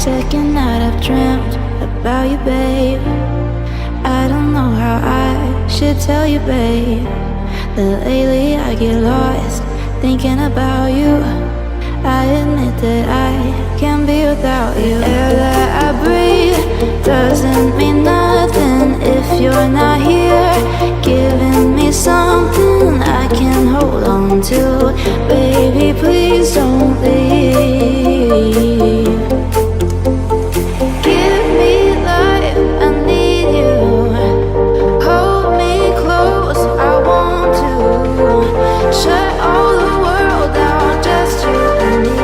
Second night I've dreamt about you, babe. I don't know how I should tell you, babe, that lately I get lost thinking about you. I admit that I can't be without you. Air that I breathe doesn't mean nothing if you're not here, giving me something I can hold on to. Baby, please don't leave. Give me life, I need you. Hold me close, I want to. Shut all the world down, just you and me.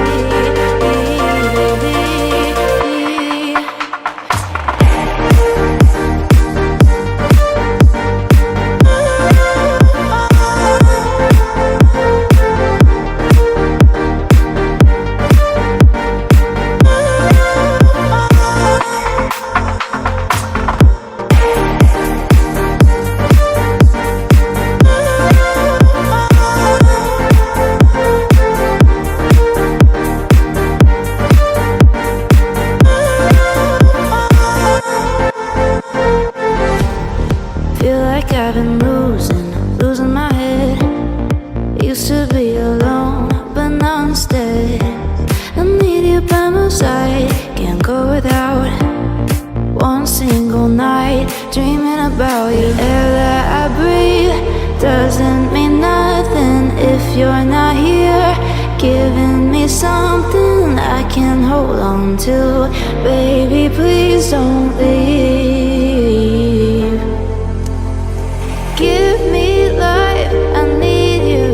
I've been losing my head. Used to be alone, but now instead I need you by my side. Can't go without one single night dreaming about you. Air that I breathe doesn't mean nothing if you're not here, giving me something I can hold on to. Baby, please don't leave. Give me life, I need you.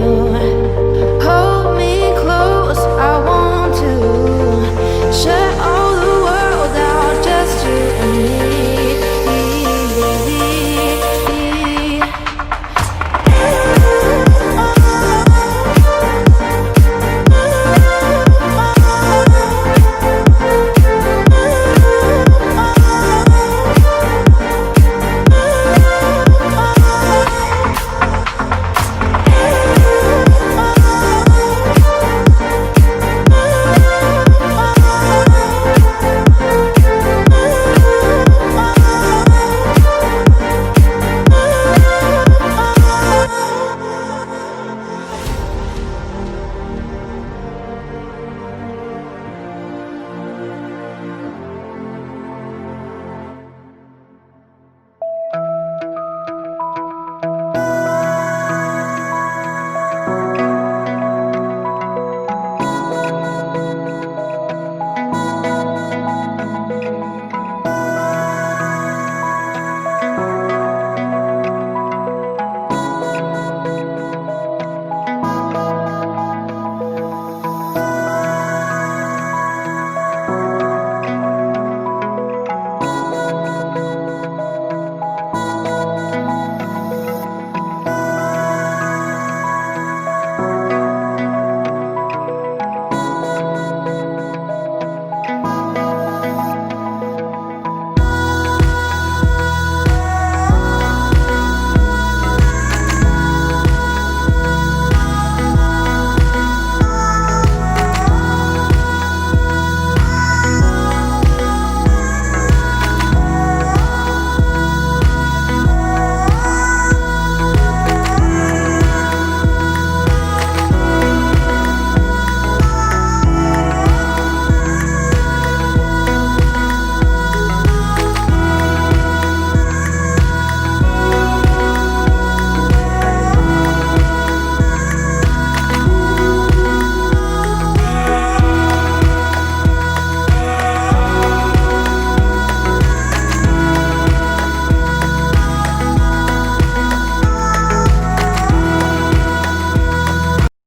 Hold me close, I want to. Shut